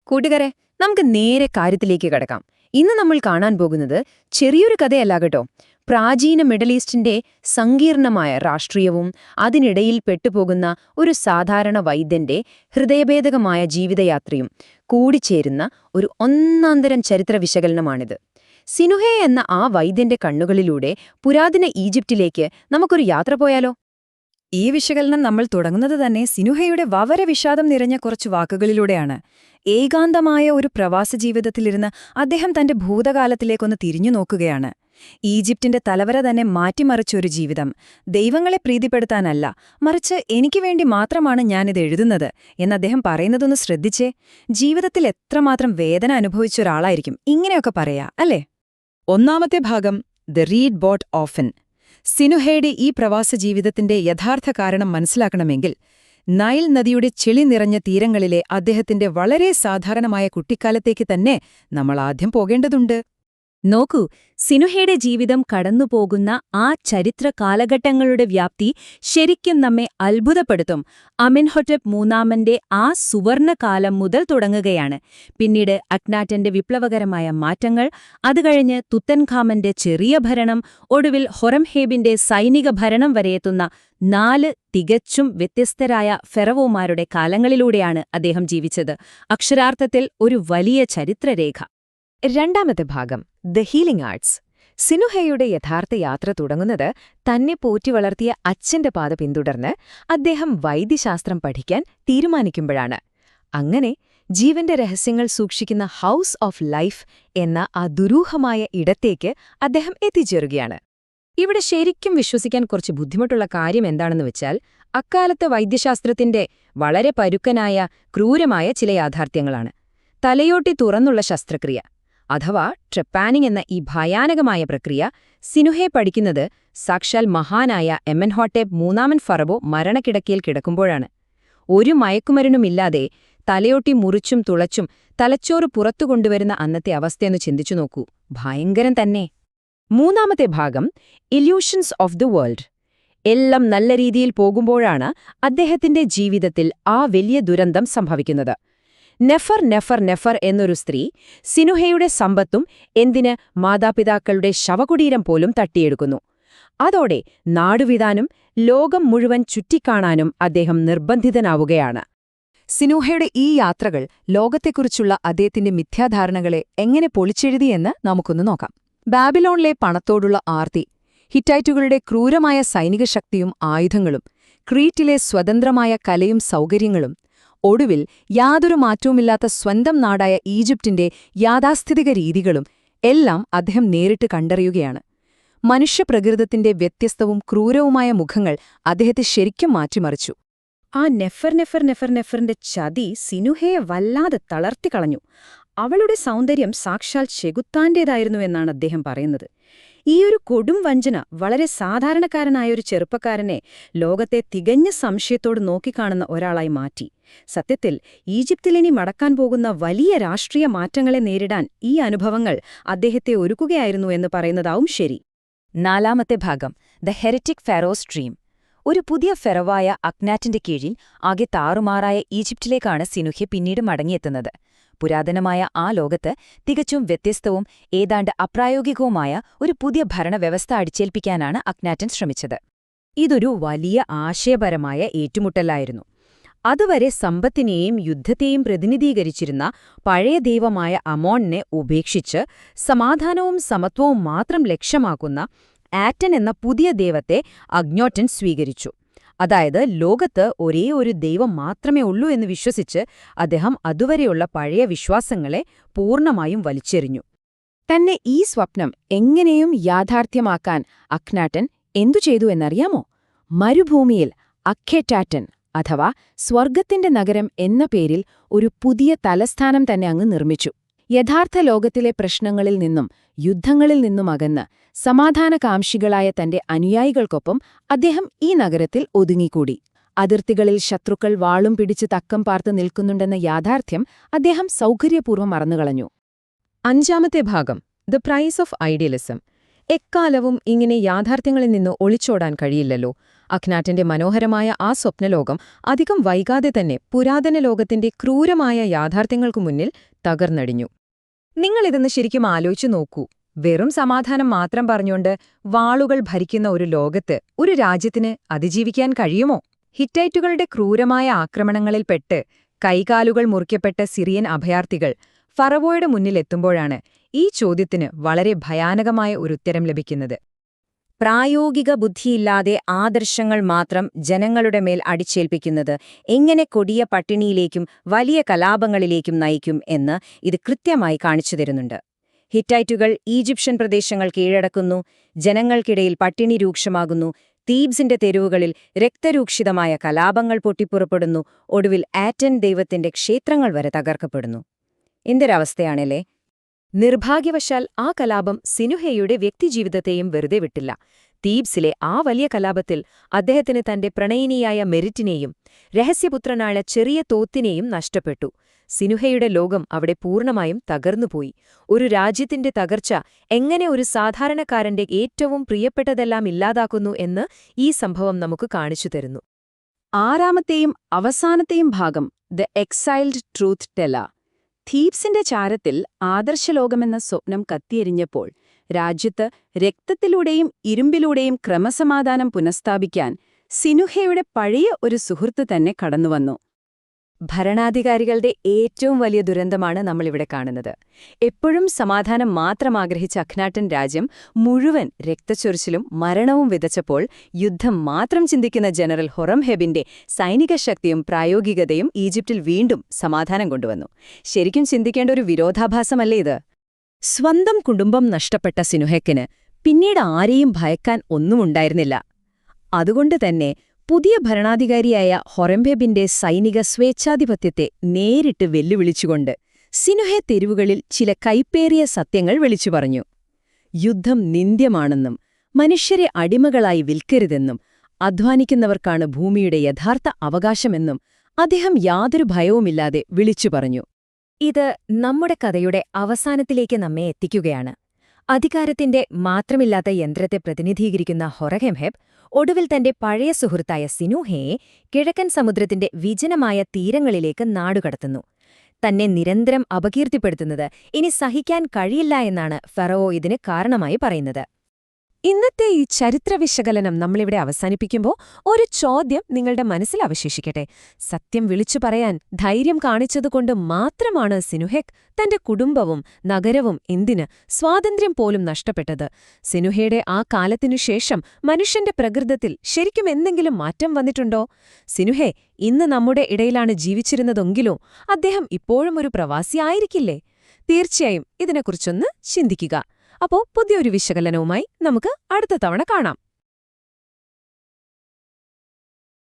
കൂട്ടുകാരെ, നമുക്ക് നേരെ കാര്യത്തിലേക്ക് കടക്കാം. ഇന്ന് നമ്മൾ കാണാൻ പോകുന്നത് ചെറിയൊരു കഥയല്ല കേട്ടോ. പ്രാചീന മിഡിൽ ഈസ്റ്റിന്റെ സങ്കീർണമായ രാഷ്ട്രീയവും അതിനിടയിൽ പെട്ടുപോകുന്ന ഒരു സാധാരണ വൈദ്യന്റെ ഹൃദയഭേദകമായ ജീവിതയാത്രയും കൂടിച്ചേരുന്ന ഒരു ഒന്നാന്തരം ചരിത്ര വിശകലനമാണിത്. സിനുഹെ എന്ന ആ വൈദ്യന്റെ കണ്ണുകളിലൂടെ പുരാതന ഈജിപ്തിലേക്ക് നമുക്കൊരു യാത്ര പോയാലോ? ഈ വിശകലനം നമ്മൾ തുടങ്ങുന്നത് തന്നെ സിനുഹയുടെ വവര വിഷാദം നിറഞ്ഞ കുറച്ചു വാക്കുകളിലൂടെയാണ്. ഏകാന്തമായ ഒരു പ്രവാസ ജീവിതത്തിലിരുന്ന് അദ്ദേഹം തന്റെ ഭൂതകാലത്തിലേക്കൊന്ന് തിരിഞ്ഞു നോക്കുകയാണ്. ഈജിപ്തിന്റെ തലവര തന്നെ മാറ്റിമറിച്ചൊരു ജീവിതം, ദൈവങ്ങളെ പ്രീതിപ്പെടുത്താനല്ല, മറിച്ച് എനിക്ക് വേണ്ടി മാത്രമാണ് ഞാനിത് എഴുതുന്നത് എന്ന് അദ്ദേഹം പറയുന്നതൊന്ന് ശ്രദ്ധിച്ചേ. ജീവിതത്തിൽ എത്രമാത്രം വേദന അനുഭവിച്ചൊരാളായിരിക്കും ഇങ്ങനെയൊക്കെ പറയാ, അല്ലേ? ഒന്നാമത്തെ ഭാഗം ദ റീഡ് ബോട്ട് ഓഫൻ. സിനുഹയുടെ ഈ പ്രവാസ ജീവിതത്തിന്റെ യഥാർത്ഥ കാരണം മനസ്സിലാക്കണമെങ്കിൽ നൈൽ നദിയുടെ ചെളി നിറഞ്ഞ തീരങ്ങളിലെ അദ്ദേഹത്തിന്റെ വളരെ സാധാരണമായ കുട്ടിക്കാലത്തേക്ക് തന്നെ നമ്മൾ ആദ്യം പോകേണ്ടതുണ്ട്. നോക്കൂ, സിനുഹയുടെ ജീവിതം കടന്നുപോകുന്ന ആ ചരിത്ര കാലഘട്ടങ്ങളുടെ വ്യാപ്തി ശരിക്കും നമ്മെ അത്ഭുതപ്പെടുത്തും. അമെൻഹോറ്റെപ് മൂന്നാമന്റെ ആ സുവർണകാലം മുതൽ തുടങ്ങുകയാണ്. പിന്നീട് അക്നാറ്റന്റെ വിപ്ലവകരമായ മാറ്റങ്ങൾ, അതുകഴിഞ്ഞ് തുത്തൻഖാമന്റെ ചെറിയ ഭരണം, ഒടുവിൽ ഹൊറംഹേബിന്റെ സൈനിക ഭരണം വരെയെത്തുന്ന 4 തികച്ചും വ്യത്യസ്തരായ ഫെറവോമാരുടെ കാലങ്ങളിലൂടെയാണ് അദ്ദേഹം ജീവിച്ചത്. അക്ഷരാർത്ഥത്തിൽ ഒരു വലിയ ചരിത്രരേഖ. രണ്ടാമത്തെ ഭാഗം ദ ഹീലിംഗ് ആർട്സ്. സിനുഹയുടെ യഥാർത്ഥ യാത്ര തുടങ്ങുന്നത് തന്നെ പോറ്റി വളർത്തിയ അച്ഛന്റെ പാത പിന്തുടർന്ന് അദ്ദേഹം വൈദ്യശാസ്ത്രം പഠിക്കാൻ തീരുമാനിക്കുമ്പോഴാണ്. അങ്ങനെ ജീവന്റെ രഹസ്യങ്ങൾ സൂക്ഷിക്കുന്ന ഹൗസ് ഓഫ് ലൈഫ് എന്ന ആ ദുരൂഹമായ ഇടത്തേക്ക് അദ്ദേഹം എത്തിച്ചേരുകയാണ്. ഇവിടെ ശരിക്കും വിശ്വസിക്കാൻ കുറച്ച് ബുദ്ധിമുട്ടുള്ള കാര്യം എന്താണെന്ന് വെച്ചാൽ, അക്കാലത്തെ വൈദ്യശാസ്ത്രത്തിന്റെ വളരെ പരുക്കനായ ക്രൂരമായ ചില യാഥാർത്ഥ്യങ്ങളാണ്. തലയോട്ടി തുറന്നുള്ള ശസ്ത്രക്രിയ അഥവാ ട്രെപ്പാനിംഗ് എന്ന ഈ ഭയാനകമായ പ്രക്രിയ സിനുഹെ പഠിക്കുന്നത് സാക്ഷാൽ മഹാനായ എമെൻഹോട്ടെപ് മൂന്നാമൻ ഫറവോ മരണക്കിടക്കയിൽ കിടക്കുമ്പോഴാണ്. ഒരു മയക്കുമരുന്നുമില്ലാതെ തലയോട്ടി മുറിച്ചും തുളച്ചും തലച്ചോറ് പുറത്തു കൊണ്ടുവരുന്ന അന്നത്തെ അവസ്ഥയെന്ന് ചിന്തിച്ചു നോക്കൂ. ഭയങ്കരം തന്നെ. മൂന്നാമത്തെ ഭാഗം ഇല്യൂഷൻസ് ഓഫ് ദ വേൾഡ്. എല്ലാം നല്ല രീതിയിൽ പോകുമ്പോഴാണ് അദ്ദേഹത്തിന്റെ ജീവിതത്തിൽ ആ വലിയ ദുരന്തം സംഭവിക്കുന്നത്. നെഫർ എന്നൊരു സ്ത്രീ സിനുഹയുടെ സമ്പത്തും എന്തിന് മാതാപിതാക്കളുടെ ശവകുടീരം പോലും തട്ടിയെടുക്കുന്നു. അതോടെ നാടുവിടാനും ലോകം മുഴുവൻ ചുറ്റിക്കാണാനും അദ്ദേഹം നിർബന്ധിതനാവുകയാണ്. സിനുഹയുടെ ഈ യാത്രകൾ ലോകത്തെക്കുറിച്ചുള്ള അദ്ദേഹത്തിന്റെ മിഥ്യാധാരണകളെ എങ്ങനെ പൊളിച്ചെഴുതിയെന്ന് നമുക്കൊന്ന് നോക്കാം. ബാബിലോണിലെ പണത്തോടുള്ള ആർത്തി, ഹിറ്റൈറ്റുകളുടെ ക്രൂരമായ സൈനിക ശക്തിയും ആയുധങ്ങളും, ക്രീറ്റിലെ സ്വതന്ത്രമായ കലയും സൗകര്യങ്ങളും, ഒടുവിൽ യാതൊരു മാറ്റവുമില്ലാത്ത സ്വന്തം നാടായ ഈജിപ്തിന്റെ യാഥാസ്ഥിതിക രീതികളും എല്ലാം അദ്ദേഹം നേരിട്ട് കണ്ടറിയുകയാണ്. മനുഷ്യപ്രകൃതത്തിന്റെ വ്യത്യസ്തവും ക്രൂരവുമായ മുഖങ്ങൾ അദ്ദേഹത്തെ ശരിക്കും മാറ്റിമറിച്ചു. ആ നെഫറിന്റെ ചതി സിനുഹയെ വല്ലാതെ തളർത്തിക്കളഞ്ഞു. അവളുടെ സൗന്ദര്യം സാക്ഷാൽ ചെകുത്താന്റേതായിരുന്നുവെന്നാണ് അദ്ദേഹം പറയുന്നത്. ഈയൊരു കൊടും വഞ്ചന വളരെ സാധാരണക്കാരനായൊരു ചെറുപ്പക്കാരനെ ലോകത്തെ തികഞ്ഞ സംശയത്തോട് നോക്കിക്കാണുന്ന ഒരാളായി മാറ്റി. സത്യത്തിൽ ഈജിപ്തിലിനി മടക്കാൻ പോകുന്ന വലിയ രാഷ്ട്രീയ മാറ്റങ്ങളെ നേരിടാൻ ഈ അനുഭവങ്ങൾ അദ്ദേഹത്തെ ഒരുക്കുകയായിരുന്നു എന്ന് പറയുന്നതാവും ശരി. നാലാമത്തെ ഭാഗം ദ ഹെറിറ്റിക് ഫെറോസ് ഡ്രീം. ഒരു പുതിയ ഫെറവായ അക്നാറ്റിന്റെ കീഴിൽ ആകെ താറുമാറായ ഈജിപ്തിലേക്കാണ് സിനുഹെ പിന്നീട് മടങ്ങിയെത്തുന്നത്. പുരാതനമായ ആ ലോകത്ത് തികച്ചും വ്യത്യസ്തവും ഏതാണ്ട് അപ്രായോഗികവുമായ ഒരു പുതിയ ഭരണവ്യവസ്ഥ അടിച്ചേൽപ്പിക്കാനാണ് അക്നാറ്റൻ ശ്രമിച്ചത്. ഇതൊരു വലിയ ആശയപരമായ ഏറ്റുമുട്ടലായിരുന്നു. അതുവരെ സമ്പത്തിനെയും യുദ്ധത്തെയും പ്രതിനിധീകരിച്ചിരുന്ന പഴയ ദൈവമായ അമോണിനെ ഉപേക്ഷിച്ച് സമാധാനവും സമത്വവും മാത്രം ലക്ഷ്യമാക്കുന്ന ആറ്റൻ എന്ന പുതിയ ദൈവത്തെ അഗ്നോറ്റൻ സ്വീകരിച്ചു. അതായത് ലോകത്ത് ഒരേ ഒരു ദൈവം മാത്രമേ ഉള്ളൂ എന്ന് വിശ്വസിച്ച് അദ്ദേഹം അതുവരെയുള്ള പഴയ വിശ്വാസങ്ങളെ പൂർണ്ണമായും വലിച്ചെറിഞ്ഞു. തന്നെ ഈ സ്വപ്നം എങ്ങനെയും യാഥാർത്ഥ്യമാക്കാൻ അക്നാറ്റൻ എന്തു ചെയ്തു എന്നറിയാമോ? മരുഭൂമിയിൽ അഖെറ്റാറ്റൻ അഥവാ സ്വർഗത്തിന്റെ നഗരം എന്ന പേരിൽ ഒരു പുതിയ തലസ്ഥാനം തന്നെ അങ്ങ് നിർമ്മിച്ചു. യഥാർത്ഥ ലോകത്തിലെ പ്രശ്നങ്ങളിൽ നിന്നും യുദ്ധങ്ങളിൽ നിന്നും അകന്ന് സമാധാനകാംക്ഷികളായ തന്റെ അനുയായികൾക്കൊപ്പം അദ്ദേഹം ഈ നഗരത്തിൽ ഒതുങ്ങിക്കൂടി. അതിർത്തികളിൽ ശത്രുക്കൾ വാളും പിടിച്ച് തക്കം പാർത്ത് നിൽക്കുന്നുണ്ടെന്ന യാഥാർത്ഥ്യം അദ്ദേഹം സൗകര്യപൂർവ്വം മറന്നുകളഞ്ഞു. അഞ്ചാമത്തെ ഭാഗം ദ പ്രൈസ് ഓഫ് ഐഡിയലിസം. എക്കാലവും ഇങ്ങനെ യാഥാർത്ഥ്യങ്ങളിൽ നിന്ന് ഒളിച്ചോടാൻ കഴിയില്ലല്ലോ. അഖ്നാറ്റന്റെ മനോഹരമായ ആ സ്വപ്നലോകം അധികം വൈകാതെ തന്നെ പുരാതന ലോകത്തിന്റെ ക്രൂരമായ യാഥാർത്ഥ്യങ്ങൾക്കു മുന്നിൽ തകർന്നടിഞ്ഞു. നിങ്ങളിതൊന്ന് ശരിക്കും ആലോചിച്ചു നോക്കൂ. വെറും സമാധാനം മാത്രം പറഞ്ഞുകൊണ്ട് വാളുകൾ ഭരിക്കുന്ന ഒരു ലോകത്ത് ഒരു രാജ്യത്തിന് അതിജീവിക്കാൻ കഴിയുമോ? ഹിറ്റൈറ്റുകളുടെ ക്രൂരമായ ആക്രമണങ്ങളിൽപ്പെട്ട് കൈകാലുകൾ മുറിക്കപ്പെട്ട സിറിയൻ അഭയാർത്ഥികൾ ഫറവോയുടെ മുന്നിലെത്തുമ്പോഴാണ് ഈ ചോദ്യത്തിന് വളരെ ഭയാനകമായ ഒരു ഉത്തരം ലഭിക്കുന്നത്. പ്രായോഗിക ബുദ്ധിയില്ലാതെ ആദർശങ്ങൾ മാത്രം ജനങ്ങളുടെ മേൽ അടിച്ചേൽപ്പിക്കുന്നത് എങ്ങനെ കൊടിയ പട്ടിണിയിലേക്കും വലിയ കലാപങ്ങളിലേക്കും നയിക്കും എന്ന് ഇത് കൃത്യമായി കാണിച്ചു തരുന്നുണ്ട്. ഹിറ്റൈറ്റുകൾ ഈജിപ്ഷ്യൻ പ്രദേശങ്ങൾ കീഴടക്കുന്നു, ജനങ്ങൾക്കിടയിൽ പട്ടിണി രൂക്ഷമാകുന്നു, തീബ്സിന്റെ തെരുവുകളിൽ രക്തരൂക്ഷിതമായ കലാപങ്ങൾ പൊട്ടിപ്പുറപ്പെടുന്നു, ഒടുവിൽ ആറ്റൻ ദൈവത്തിന്റെ ക്ഷേത്രങ്ങൾ വരെ തകർക്കപ്പെടുന്നു. എന്തൊരവസ്ഥയാണല്ലേ? നിർഭാഗ്യവശാൽ ആ കലാപം സിനുഹയുടെ വ്യക്തിജീവിതത്തെയും വെറുതെ വിട്ടില്ല. തീബ്സിലെ ആ വലിയ കലാപത്തിൽ അദ്ദേഹത്തിന് തന്റെ പ്രണയിനിയായ മെരിറ്റിനെയും രഹസ്യപുത്രനായ ചെറിയ തോത്തിനെയും നഷ്ടപ്പെട്ടു. സിനുഹയുടെ ലോകം അവിടെ പൂർണ്ണമായും തകർന്നുപോയി. ഒരു രാജ്യത്തിന്റെ തകർച്ച എങ്ങനെ ഒരു സാധാരണക്കാരന്റെ ഏറ്റവും പ്രിയപ്പെട്ടതെല്ലാം ഇല്ലാതാക്കുന്നു എന്ന് ഈ സംഭവം നമുക്ക് കാണിച്ചു തരുന്നു. ആറാമത്തെയും അവസാനത്തെയും ഭാഗം ദ എക്സൈൽഡ് ട്രൂത്ത് ടെല്ലർ. തീബ്സിന്റെ ചാരത്തിൽ ആദർശലോകമെന്ന സ്വപ്നം കത്തിയെരിഞ്ഞപ്പോൾ രാജ്യത്ത് രക്തത്തിലൂടെയും ഇരുമ്പിലൂടെയും ക്രമസമാധാനം പുനഃസ്ഥാപിക്കാൻ സിനുഹയുടെ പഴയ ഒരു സുഹൃത്ത് തന്നെ കടന്നുവന്നു. ഭരണാധികാരികളുടെ ഏറ്റവും വലിയ ദുരന്തമാണ് നമ്മളിവിടെ കാണുന്നത്. എപ്പോഴും സമാധാനം മാത്രം ആഗ്രഹിച്ച അഖ്നാട്ടൻ രാജ്യം മുഴുവൻ രക്തച്ചൊരിച്ചിലും മരണവും വിതച്ചപ്പോൾ യുദ്ധം മാത്രം ചിന്തിക്കുന്ന ജനറൽ ഹൊറംഹെബിന്റെ സൈനിക ശക്തിയും പ്രായോഗികതയും ഈജിപ്തിൽ വീണ്ടും സമാധാനം കൊണ്ടുവന്നു. ശരിക്കും ചിന്തിക്കേണ്ട ഒരു വിരോധാഭാസമല്ലേ ഇത്? സ്വന്തം കുടുംബം നഷ്ടപ്പെട്ട സിനുഹയ്ക്കിന് പിന്നീട് ആരെയും ഭയക്കാൻ ഒന്നുമുണ്ടായിരുന്നില്ല. അതുകൊണ്ട് തന്നെ പുതിയ ഭരണാധികാരിയായ ഹൊറംഹെബിന്റെ സൈനിക സ്വേച്ഛാധിപത്യത്തെ നേരിട്ട് വെല്ലുവിളിച്ചുകൊണ്ട് സിനുഹെ തെരുവുകളിൽ ചില കൈപ്പേറിയ സത്യങ്ങൾ വിളിച്ചു പറഞ്ഞു. യുദ്ധം നിന്ദ്യമാണെന്നും മനുഷ്യരെ അടിമകളായി വിൽക്കരുതെന്നും അധ്വാനിക്കുന്നവർക്കാണ് ഭൂമിയുടെ യഥാർത്ഥ അവകാശമെന്നും അദ്ദേഹം യാതൊരു ഭയവുമില്ലാതെ വിളിച്ചു പറഞ്ഞു. ഇത് നമ്മുടെ കഥയുടെ അവസാനത്തിലേക്ക് നമ്മെ എത്തിക്കുകയാണ്. അധികാരത്തിന്റെ മാത്രമില്ലാത്ത യന്ത്രത്തെ പ്രതിനിധീകരിക്കുന്ന ഹൊറംഹെബ് ഒടുവിൽ തന്റെ പഴയ സുഹൃത്തായ സിനുഹയെ കിഴക്കൻ സമുദ്രത്തിന്റെ വിജനമായ തീരങ്ങളിലേക്ക് നാടുകടത്തുന്നു. തന്നെ നിരന്തരം അപകീർത്തിപ്പെടുത്തുന്നത് ഇനി സഹിക്കാൻ കഴിയില്ല എന്നാണ് ഫറവോ ഇതിന് കാരണമായി പറയുന്നത്. ഇന്നത്തെ ഈ ചരിത്ര വിശകലനം നമ്മളിവിടെ അവസാനിപ്പിക്കുമ്പോൾ ഒരു ചോദ്യം നിങ്ങളുടെ മനസ്സിൽ അവശേഷിക്കട്ടെ. സത്യം വിളിച്ചു പറയാൻ ധൈര്യം കാണിച്ചതുകൊണ്ട് മാത്രമാണ് സിനുഹെക്ക് തന്റെ കുടുംബവും നഗരവും എന്തിന് സ്വാതന്ത്ര്യം പോലും നഷ്ടപ്പെട്ടത്? സിനുഹയുടെ ആ കാലത്തിനുശേഷം മനുഷ്യന്റെ പ്രകൃതത്തിൽ ശരിക്കും എന്തെങ്കിലും മാറ്റം വന്നിട്ടുണ്ടോ? സിനുഹെ ഇന്ന് നമ്മുടെ ഇടയിലാണ് ജീവിച്ചിരുന്നതെങ്കിലോ അദ്ദേഹം ഇപ്പോഴും ഒരു പ്രവാസിയായിരിക്കില്ലേ? തീർച്ചയായും ഇതിനെക്കുറിച്ചൊന്ന് ചിന്തിക്കുക. അപ്പോൾ പുതിയൊരു വിശകലനവുമായി നമുക്ക് അടുത്ത തവണ കാണാം.